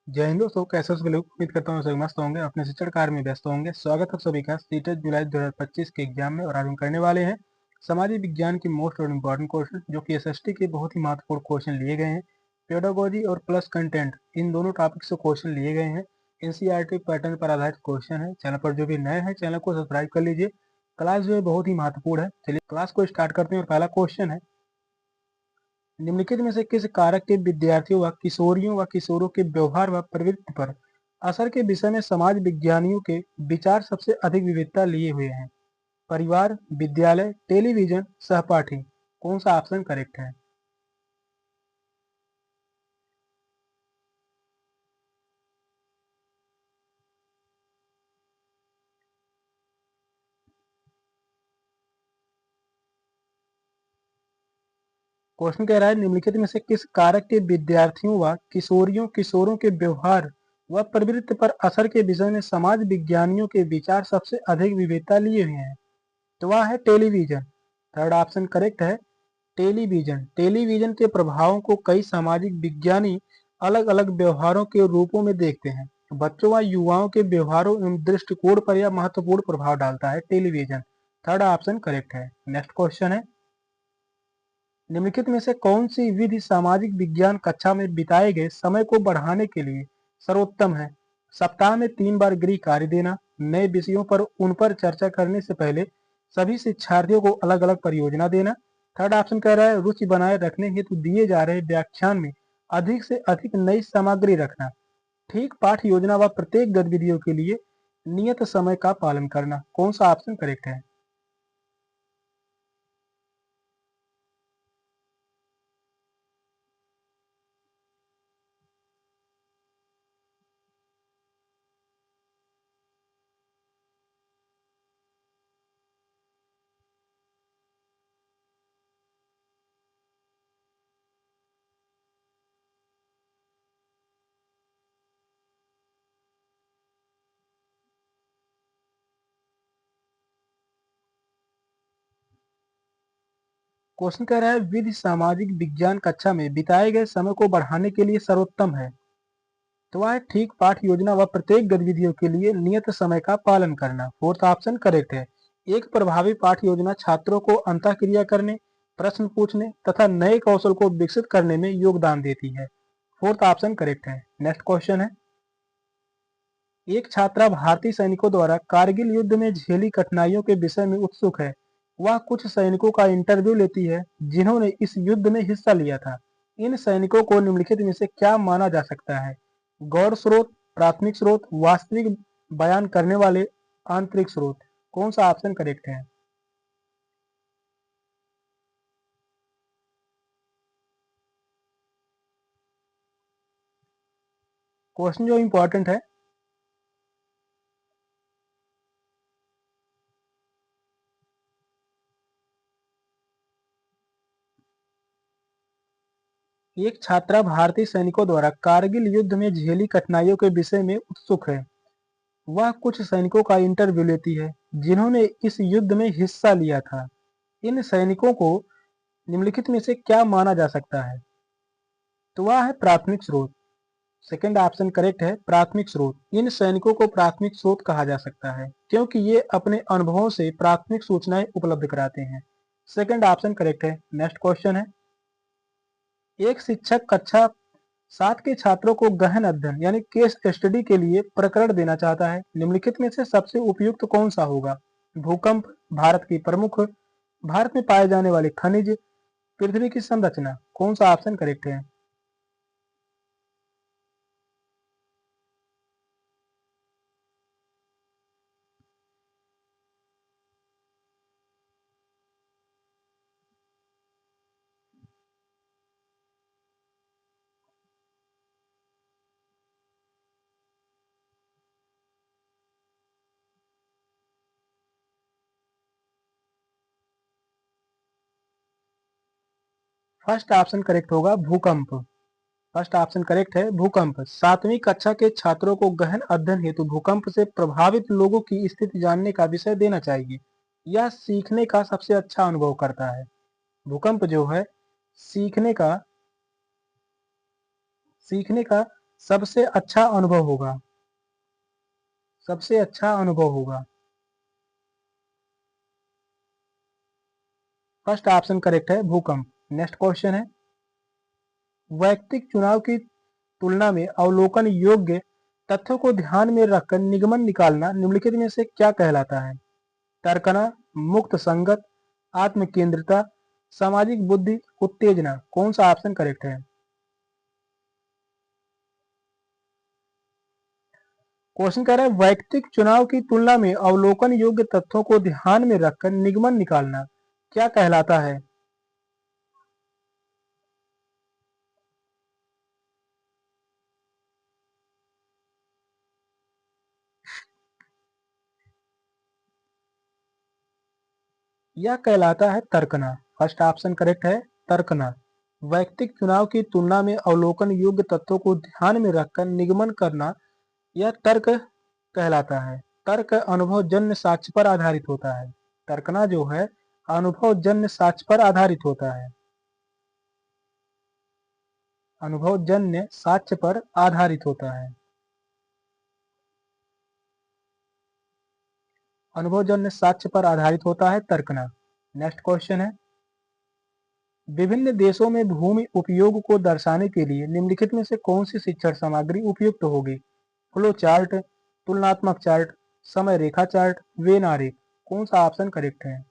जय हिंद दोस्तों, कैसे हो सभी लोग। उम्मीद करता हूँ सभी मस्त होंगे, अपने शिक्षण कार्य में व्यस्त होंगे। स्वागत है सभी का सीटेट जुलाई 2025 के एग्जाम में। और आज हम करने वाले हैं सामाजिक विज्ञान की मोस्ट और इम्पोर्टेंट क्वेश्चन, जो कि एसएसटी के बहुत ही महत्वपूर्ण क्वेश्चन लिए गए हैं। पेडागोजी और प्लस कंटेंट, इन दोनों टॉपिक से क्वेश्चन लिए गए हैं। एनसीईआरटी पैटर्न पर आधारित क्वेश्चन है। चैनल पर जो भी नए हैं, चैनल को सब्सक्राइब कर लीजिए। क्लास जो है बहुत ही महत्वपूर्ण है। चलिए क्लास को स्टार्ट करते हैं। और पहला क्वेश्चन है, निम्नलिखित में से किस कारक के विद्यार्थियों व किशोरियों व किशोरों के व्यवहार व प्रवृत्ति पर असर के विषय में समाज विज्ञानियों के विचार सबसे अधिक विविधता लिए हुए हैं? परिवार, विद्यालय, टेलीविजन, सहपाठी। कौन सा ऑप्शन करेक्ट है? क्वेश्चन कह रहा है, निम्नलिखित में से किस कारक के विद्यार्थियों व किशोरियों किशोरों के व्यवहार व प्रवृत्ति पर असर के विषय में समाज विज्ञानियों के विचार सबसे अधिक विविधता लिए हुए हैं? तो वह है टेलीविजन। थर्ड ऑप्शन करेक्ट है, टेलीविजन। टेलीविजन के प्रभावों को कई सामाजिक विज्ञानी अलग अलग व्यवहारों के रूपों में देखते हैं। बच्चों व युवाओं के व्यवहारों एवं दृष्टिकोण पर यह महत्वपूर्ण प्रभाव डालता है टेलीविजन। थर्ड ऑप्शन करेक्ट है। नेक्स्ट क्वेश्चन है, निम्नलिखित में से कौन सी विधि सामाजिक विज्ञान कक्षा में बिताए गए समय को बढ़ाने के लिए सर्वोत्तम है? सप्ताह में 3 बार गृह कार्य देना, नए विषयों पर उन पर चर्चा करने से पहले सभी शिक्षार्थियों को अलग अलग परियोजना देना। थर्ड ऑप्शन कह रहा है, रुचि बनाए रखने हेतु दिए जा रहे व्याख्यान में अधिक से अधिक नई सामग्री रखना। ठीक पाठ योजना व प्रत्येक गतिविधियों के लिए नियत समय का पालन करना। कौन सा ऑप्शन करेक्ट है? क्वेश्चन कह रहा है, विधि सामाजिक विज्ञान कक्षा में बिताए गए समय को बढ़ाने के लिए सर्वोत्तम है। तो वह है ठीक पाठ योजना व प्रत्येक गतिविधियों के लिए नियत समय का पालन करना। फोर्थ ऑप्शन करेक्ट है। एक प्रभावी पाठ योजना छात्रों को अंतःक्रिया करने, प्रश्न पूछने तथा नए कौशल को विकसित करने में योगदान देती है। फोर्थ ऑप्शन करेक्ट है। नेक्स्ट क्वेश्चन है, एक छात्रा भारतीय सैनिकों द्वारा कारगिल युद्ध में झेली कठिनाइयों के विषय में उत्सुक है। वह कुछ सैनिकों का इंटरव्यू लेती है जिन्होंने इस युद्ध में हिस्सा लिया था। इन सैनिकों को निम्नलिखित में से क्या माना जा सकता है? गौड़ स्रोत, प्राथमिक स्रोत, वास्तविक बयान करने वाले, आंतरिक स्रोत। कौन सा ऑप्शन करेक्ट है? क्वेश्चन जो इंपॉर्टेंट है, एक छात्रा भारतीय सैनिकों द्वारा कारगिल युद्ध में झेली कठिनाइयों के विषय में उत्सुक है। वह कुछ सैनिकों का इंटरव्यू लेती है जिन्होंने इस युद्ध में हिस्सा लिया था। इन सैनिकों को निम्नलिखित में से क्या माना जा सकता है? तो वह है प्राथमिक स्रोत। सेकंड ऑप्शन करेक्ट है, प्राथमिक स्रोत। इन सैनिकों को प्राथमिक स्रोत कहा जा सकता है क्योंकि ये अपने अनुभवों से प्राथमिक सूचनाएं उपलब्ध कराते हैं। सेकंड ऑप्शन करेक्ट है। नेक्स्ट क्वेश्चन है, एक शिक्षक कक्षा 7 के छात्रों को गहन अध्ययन यानी केस स्टडी के लिए प्रकरण देना चाहता है। निम्नलिखित में से सबसे उपयुक्त कौन सा होगा? भूकंप, भारत की प्रमुख, भारत में पाए जाने वाले खनिज, पृथ्वी की संरचना। कौन सा ऑप्शन करेक्ट है? फर्स्ट ऑप्शन करेक्ट होगा, भूकंप। फर्स्ट ऑप्शन करेक्ट है, भूकंप। 7वीं कक्षा के छात्रों को गहन अध्ययन हेतु भूकंप से प्रभावित लोगों की स्थिति जानने का विषय देना चाहिए। यह सीखने का सबसे अच्छा अनुभव करता है। भूकंप जो है सीखने का सीखने का सबसे अच्छा अनुभव होगा। सबसे अच्छा अनुभव होगा। फर्स्ट ऑप्शन करेक्ट है, भूकंप। नेक्स्ट क्वेश्चन है, वैयक्तिक चुनाव की तुलना में अवलोकन योग्य तथ्यों को ध्यान में रखकर निगमन निकालना निम्नलिखित में से क्या कहलाता है? तर्कना, मुक्त संगत, आत्म केंद्रिता, सामाजिक बुद्धि, उत्तेजना। कौन सा ऑप्शन करेक्ट है? क्वेश्चन कह रहा है वैयक्तिक चुनाव की तुलना में अवलोकन योग्य तथ्यों को ध्यान में रखकर निगमन निकालना क्या कहलाता है? यह कहलाता है तर्कना। फर्स्ट ऑप्शन करेक्ट है, तर्कना। वैयक्तिक चुनाव की तुलना में अवलोकन योग्य तथ्यों को ध्यान में रखकर निगमन करना यह तर्क कहलाता है। तर्क अनुभवजन्य साक्ष्य पर आधारित होता है। तर्कना जो है अनुभवजन्य साक्ष्य पर आधारित होता है। अनुभवजन्य साक्ष्य पर आधारित होता है। अनुभवजन्य साक्ष्य पर आधारित होता है तर्कना। नेक्स्ट क्वेश्चन है, विभिन्न देशों में भूमि उपयोग को दर्शाने के लिए निम्नलिखित में से कौन सी शिक्षण सामग्री उपयुक्त होगी? फ्लो चार्ट, तुलनात्मक चार्ट, समय रेखा चार्ट, वेन आरेख। कौन सा ऑप्शन करेक्ट है?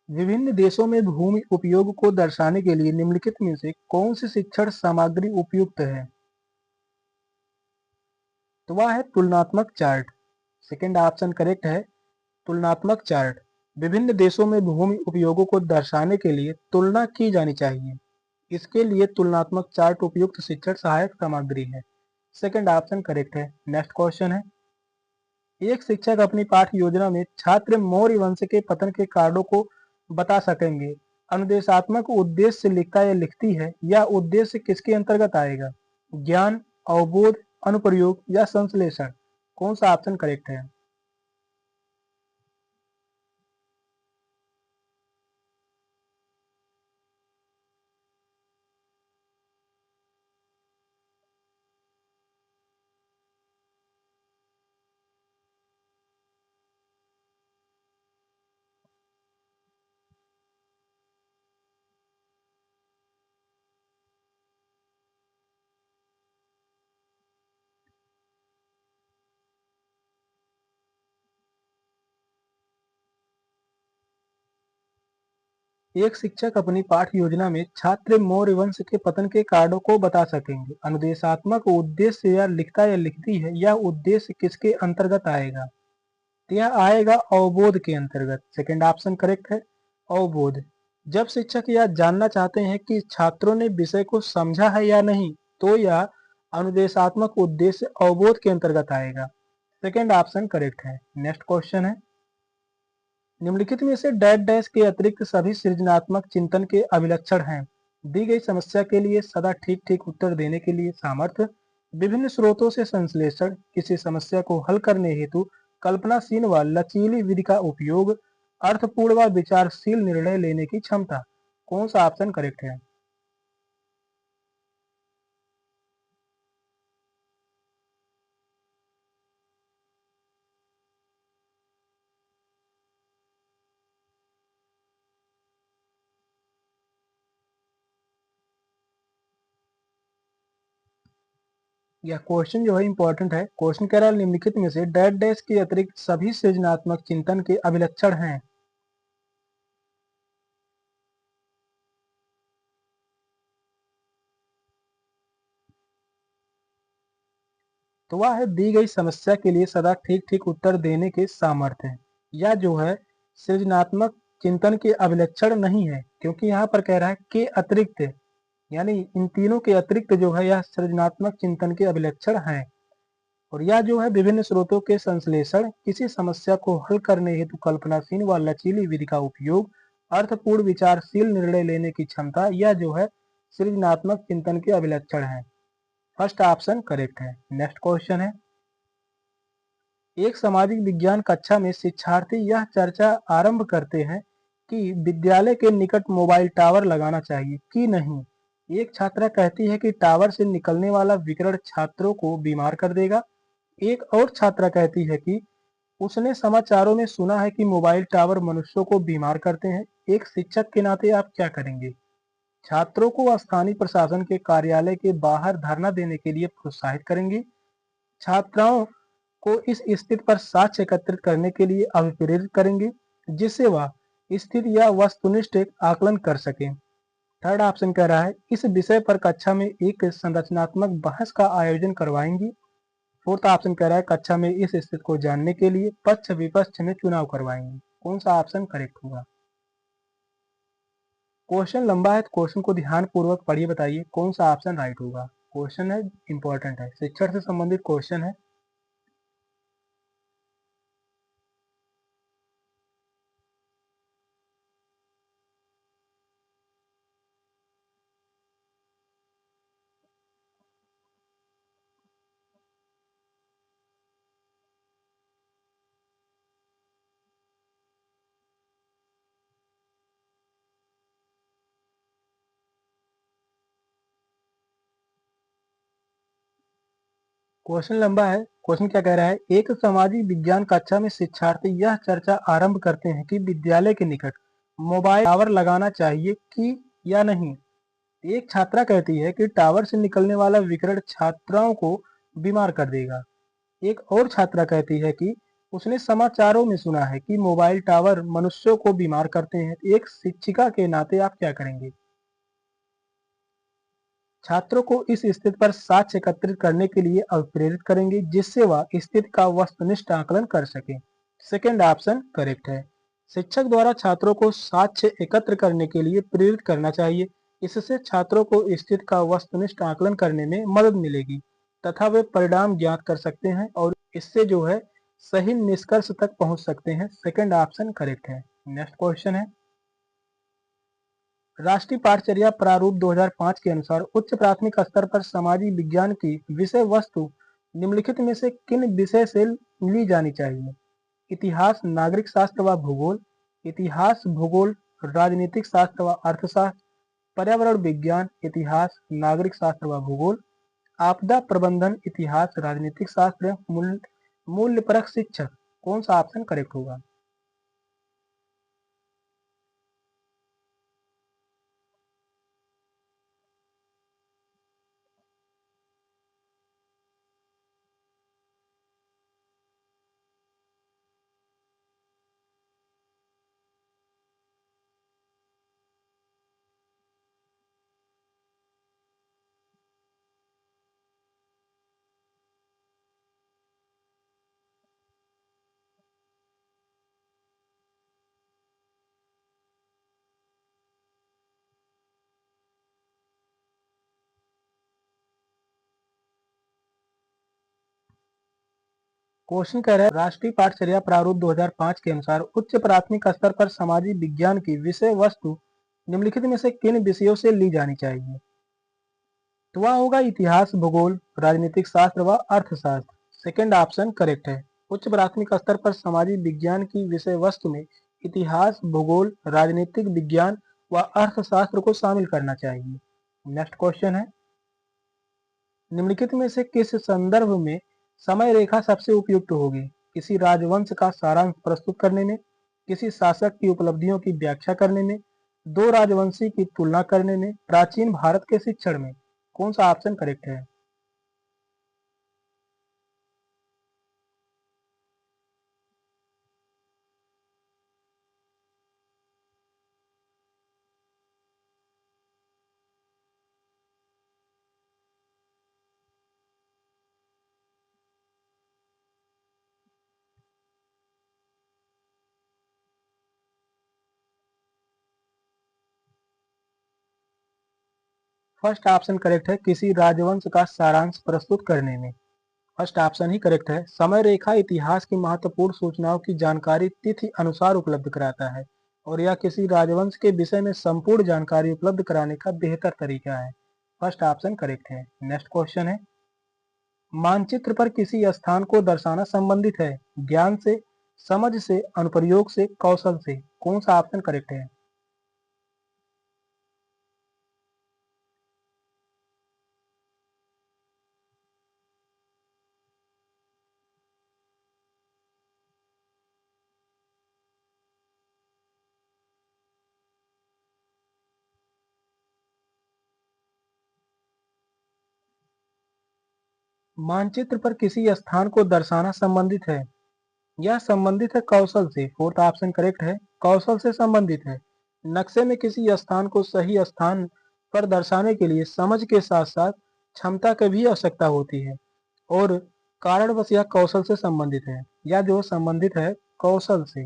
विभिन्न देशों में भूमि उपयोग को दर्शाने के लिए निम्नलिखित में से कौन सी शिक्षण सामग्री उपयुक्त है? तो वह है तुलनात्मक चार्ट। सेकेंड ऑप्शन करेक्ट है, तुलनात्मक चार्ट। विभिन्न देशों में भूमि उपयोगों को दर्शाने के लिए तुलना की जानी चाहिए, इसके लिए तुलनात्मक चार्ट उपयुक्त शिक्षण सहायक सामग्री है। सेकेंड ऑप्शन करेक्ट है। नेक्स्ट क्वेश्चन है, एक शिक्षक अपनी पाठ योजना में छात्र मौर्य वंश के पतन के कारणों को बता सकेंगे। अनुदेशात्मक उद्देश्य से लिखता या लिखती है, यह उद्देश्य किसके अंतर्गत आएगा? ज्ञान, अवबोध, अनुप्रयोग या संश्लेषण। कौन सा ऑप्शन करेक्ट है? एक शिक्षक अपनी पाठ योजना में छात्र मौर्य वंश के पतन के कारणों को बता सकेंगे। अनुदेशात्मक उद्देश्य या लिखता या लिखती है, यह उद्देश्य किसके अंतर्गत आएगा? तो यह आएगा अवबोध के अंतर्गत। सेकेंड ऑप्शन करेक्ट है, अवबोध। जब शिक्षक यह जानना चाहते हैं कि छात्रों ने विषय को समझा है या नहीं, तो यह अनुदेशात्मक उद्देश्य अवबोध के अंतर्गत आएगा। सेकेंड ऑप्शन करेक्ट है। नेक्स्ट क्वेश्चन है, निम्नलिखित में से डैश डैश के अतिरिक्त सभी सृजनात्मक चिंतन के अभिलक्षण हैं। दी गई समस्या के लिए सदा ठीक ठीक उत्तर देने के लिए सामर्थ्य, विभिन्न स्रोतों से संश्लेषण, किसी समस्या को हल करने हेतु कल्पनाशील व लचीली विधि का उपयोग, अर्थपूर्ण व विचारशील निर्णय लेने की क्षमता। कौन सा ऑप्शन करेक्ट है? यह क्वेश्चन जो है इंपॉर्टेंट है। क्वेश्चन कह रहा है निम्नलिखित में से डैश डैश के अतिरिक्त सभी सृजनात्मक चिंतन के अभिलक्षण हैं। तो वह है दी गई समस्या के लिए सदा ठीक ठीक उत्तर देने के सामर्थ्य। या जो है सृजनात्मक चिंतन के अभिलक्षण नहीं है, क्योंकि यहाँ पर कह रहा है के अतिरिक्त, यानी इन तीनों के अतिरिक्त जो है यह सृजनात्मक चिंतन के अभिलक्षण हैं। और यह जो है विभिन्न स्रोतों के संश्लेषण, किसी समस्या को हल करने हेतु कल्पनाशील व लचीली विधि का उपयोग, अर्थपूर्ण विचारशील निर्णय लेने की क्षमता, यह जो है सृजनात्मक चिंतन के अभिलक्षण है। फर्स्ट ऑप्शन करेक्ट है। नेक्स्ट क्वेश्चन है, एक सामाजिक विज्ञान कक्षा में शिक्षार्थी यह चर्चा आरंभ करते हैं कि विद्यालय के निकट मोबाइल टावर लगाना चाहिए कि नहीं। एक छात्रा कहती है कि टावर से निकलने वाला विकिरण छात्रों को बीमार कर देगा। एक और छात्रा कहती है कि उसने समाचारों में सुना है कि मोबाइल टावर मनुष्यों को बीमार करते हैं। एक शिक्षक के नाते आप क्या करेंगे? छात्रों को स्थानीय प्रशासन के कार्यालय के बाहर धरना देने के लिए प्रोत्साहित करेंगे। छात्राओं को इस स्थिति पर साक्ष्य एकत्रित करने के लिए अभिप्रेरित करेंगे, जिससे वह स्थिति या वस्तुनिष्ठ आकलन कर सकें। थर्ड ऑप्शन कह रहा है, इस विषय पर कक्षा में एक संरचनात्मक बहस का आयोजन करवाएंगी। फोर्थ ऑप्शन कह रहा है, कक्षा में इस स्थिति को जानने के लिए पक्ष विपक्ष में चुनाव करवाएंगे। कौन सा ऑप्शन करेक्ट होगा? क्वेश्चन लंबा है तो क्वेश्चन को ध्यान पूर्वक पढ़िए, बताइए कौन सा ऑप्शन राइट होगा। क्वेश्चन है इंपॉर्टेंट है, शिक्षण से संबंधित क्वेश्चन है। क्वेश्चन लंबा है। क्वेश्चन क्या कह रहा है, एक सामाजिक विज्ञान कक्षा में शिक्षार्थी यह चर्चा आरंभ करते हैं कि विद्यालय के निकट मोबाइल टावर लगाना चाहिए कि या नहीं। एक छात्रा कहती है कि टावर से निकलने वाला विकिरण छात्राओं को बीमार कर देगा। एक और छात्रा कहती है कि उसने समाचारों में सुना है कि मोबाइल टावर मनुष्यों को बीमार करते हैं। एक शिक्षिका के नाते आप क्या करेंगे? छात्रों को इस स्थिति पर साक्ष्य एकत्रित करने के लिए प्रेरित करेंगे, जिससे वह स्थिति का वस्तुनिष्ठ आकलन कर सके। सेकेंड ऑप्शन करेक्ट है। शिक्षक द्वारा छात्रों को साक्ष्य एकत्र करने के लिए प्रेरित करना चाहिए। इससे छात्रों को स्थिति का वस्तुनिष्ठ आकलन करने में मदद मिलेगी तथा वे परिणाम ज्ञात कर सकते हैं और इससे जो है सही निष्कर्ष तक पहुंच सकते हैं। सेकेंड ऑप्शन करेक्ट है। नेक्स्ट क्वेश्चन है, राष्ट्रीय पाठचर्या प्रारूप 2005 के अनुसार उच्च प्राथमिक स्तर पर सामाजिक विज्ञान की विषय वस्तु निम्नलिखित में से किन विषय से ली जानी चाहिए? इतिहास, नागरिक शास्त्र व भूगोल, इतिहास, भूगोल, राजनीतिक शास्त्र व अर्थशास्त्र, पर्यावरण विज्ञान, इतिहास, नागरिक शास्त्र व भूगोल, आपदा प्रबंधन, इतिहास, राजनीतिक शास्त्र, मूल्यपरक शिक्षक। कौन सा ऑप्शन करेक्ट होगा? क्वेश्चन कह रहा है, राष्ट्रीय पाठचर्या प्रारूप 2005 के अनुसार उच्च प्राथमिक स्तर पर सामाजिक विज्ञान की विषय वस्तु निम्नलिखित में से किन विषयों से ली जानी चाहिए? तो वह होगा इतिहास, भूगोल, राजनीतिक शास्त्र व अर्थशास्त्र। सेकेंड ऑप्शन करेक्ट है। उच्च प्राथमिक स्तर पर सामाजिक विज्ञान की विषय वस्तु में इतिहास, भूगोल, राजनीतिक विज्ञान व अर्थशास्त्र को शामिल करना चाहिए। नेक्स्ट क्वेश्चन है, निम्नलिखित में से किस संदर्भ में समय रेखा सबसे उपयुक्त होगी? किसी राजवंश का सारांश प्रस्तुत करने में, किसी शासक की उपलब्धियों की व्याख्या करने में, दो राजवंशी की तुलना करने में, प्राचीन भारत के शिक्षण में। कौन सा ऑप्शन करेक्ट है? फर्स्ट ऑप्शन करेक्ट है, किसी राजवंश का सारांश प्रस्तुत करने में। फर्स्ट ऑप्शन ही करेक्ट है। समय रेखा इतिहास की महत्वपूर्ण सूचनाओं की जानकारी तिथि अनुसार उपलब्ध कराता है और यह किसी राजवंश के विषय में संपूर्ण जानकारी उपलब्ध कराने का बेहतर तरीका है। फर्स्ट ऑप्शन करेक्ट है। नेक्स्ट क्वेश्चन है, मानचित्र पर किसी स्थान को दर्शाना संबंधित है ज्ञान से, समझ से, अनुप्रयोग से, कौशल से। कौन सा ऑप्शन करेक्ट है? मानचित्र पर किसी स्थान को दर्शाना संबंधित है, यह संबंधित है कौशल से। फोर्थ ऑप्शन करेक्ट है, कौशल से संबंधित है। नक्शे में किसी स्थान को सही स्थान पर दर्शाने के लिए समझ के साथ साथ क्षमता की भी आवश्यकता होती है और कारणवश यह कौशल से संबंधित है, या जो संबंधित है कौशल से।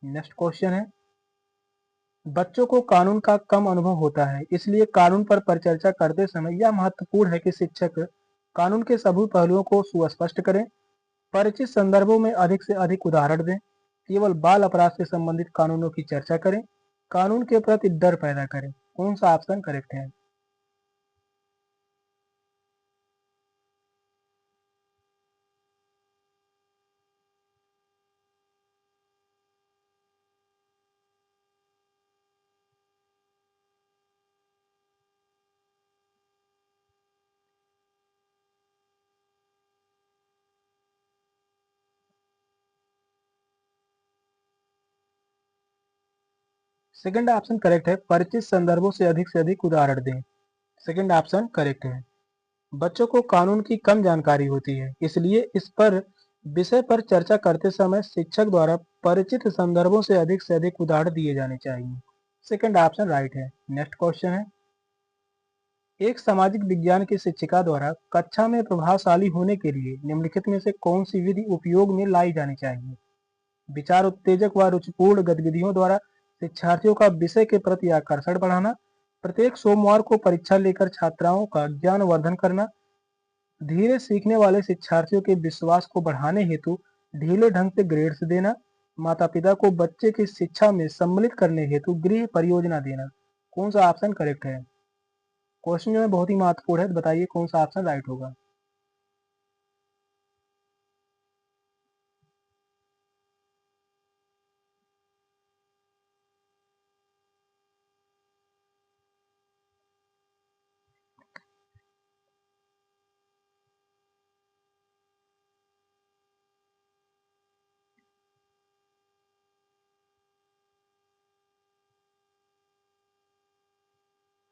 नेक्स्ट क्वेश्चन है, बच्चों को कानून का कम अनुभव होता है, इसलिए कानून पर परिचर्चा करते समय यह महत्वपूर्ण है कि शिक्षक कानून के सभी पहलुओं को सुस्पष्ट करें, परिचित संदर्भों में अधिक से अधिक उदाहरण दें, केवल बाल अपराध से संबंधित कानूनों की चर्चा करें, कानून के प्रति डर पैदा करें। कौन सा ऑप्शन करेक्ट है? सेकंड ऑप्शन करेक्ट है, परिचित संदर्भों से अधिक उदाहरण दें। सेकंड ऑप्शन करेक्ट है। बच्चों को कानून की कम जानकारी होती है, इसलिए इस पर विषय पर चर्चा करते समय शिक्षक द्वारा परिचित संदर्भों से अधिक उदाहरण दिए जाने चाहिए। सेकंड ऑप्शन राइट है। नेक्स्ट क्वेश्चन है, एक सामाजिक विज्ञान की शिक्षिका द्वारा कक्षा में प्रभावशाली होने के लिए निम्नलिखित में से कौन सी विधि उपयोग में लाई जानी चाहिए? विचार उत्तेजक व रुचिपूर्ण गतिविधियों द्वारा शिक्षार्थियों का विषय के प्रति आकर्षण बढ़ाना, प्रत्येक सोमवार को परीक्षा लेकर छात्राओं का ज्ञानवर्धन करना, धीरे सीखने वाले शिक्षार्थियों के विश्वास को बढ़ाने हेतु ढीले ढंग से ग्रेड्स देना, माता पिता को बच्चे की शिक्षा में सम्मिलित करने हेतु गृह परियोजना देना। कौन सा ऑप्शन करेक्ट है? क्वेश्चन जो है बहुत ही महत्वपूर्ण है, तो बताइए कौन सा ऑप्शन राइट होगा।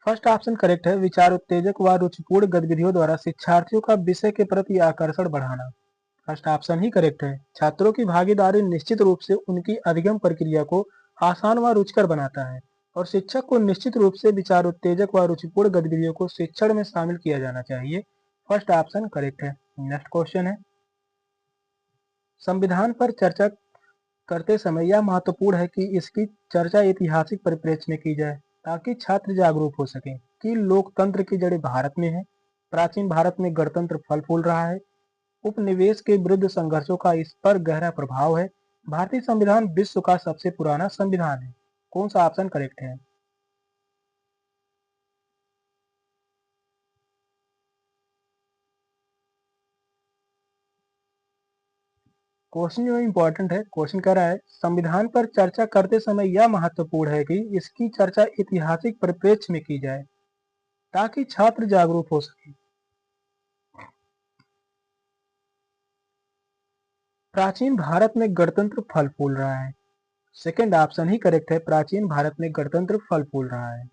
फर्स्ट ऑप्शन करेक्ट है, विचार उत्तेजक व रुचिपूर्ण गतिविधियों द्वारा शिक्षार्थियों का विषय के प्रति आकर्षण बढ़ाना। फर्स्ट ऑप्शन ही करेक्ट है। छात्रों की भागीदारी निश्चित रूप से उनकी अधिगम प्रक्रिया को आसान व रुचिकर बनाता है और शिक्षक को निश्चित रूप से विचार उत्तेजक व रुचिपूर्ण गतिविधियों को शिक्षण में शामिल किया जाना चाहिए। फर्स्ट ऑप्शन करेक्ट है। नेक्स्ट क्वेश्चन है, संविधान पर चर्चा करते समय यह महत्वपूर्ण है कि इसकी चर्चा ऐतिहासिक परिप्रेक्ष्य में की जाए ताकि छात्र जागरूक हो सकें कि लोकतंत्र की जड़ें भारत में है, प्राचीन भारत में गणतंत्र फल फूल रहा है, उपनिवेश के विरुद्ध संघर्षों का इस पर गहरा प्रभाव है, भारतीय संविधान विश्व का सबसे पुराना संविधान है। कौन सा ऑप्शन करेक्ट है? क्वेश्चन जो इंपॉर्टेंट है, क्वेश्चन कह रहा है संविधान पर चर्चा करते समय यह महत्वपूर्ण है कि इसकी चर्चा ऐतिहासिक परिप्रेक्ष्य में की जाए ताकि छात्र जागरूक हो सके। प्राचीन भारत में गणतंत्र फल फूल रहा है। सेकंड ऑप्शन ही करेक्ट है, प्राचीन भारत में गणतंत्र फल फूल रहा है।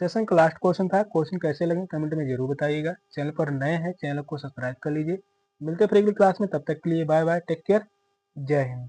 सेशन का लास्ट क्वेश्चन था। क्वेश्चन कैसे लगे कमेंट में जरूर बताइएगा। चैनल पर नए हैं, चैनल को सब्सक्राइब कर लीजिए। मिलते हैं फिर अगली क्लास में, तब तक के लिए बाय बाय, टेक केयर, जय हिंद।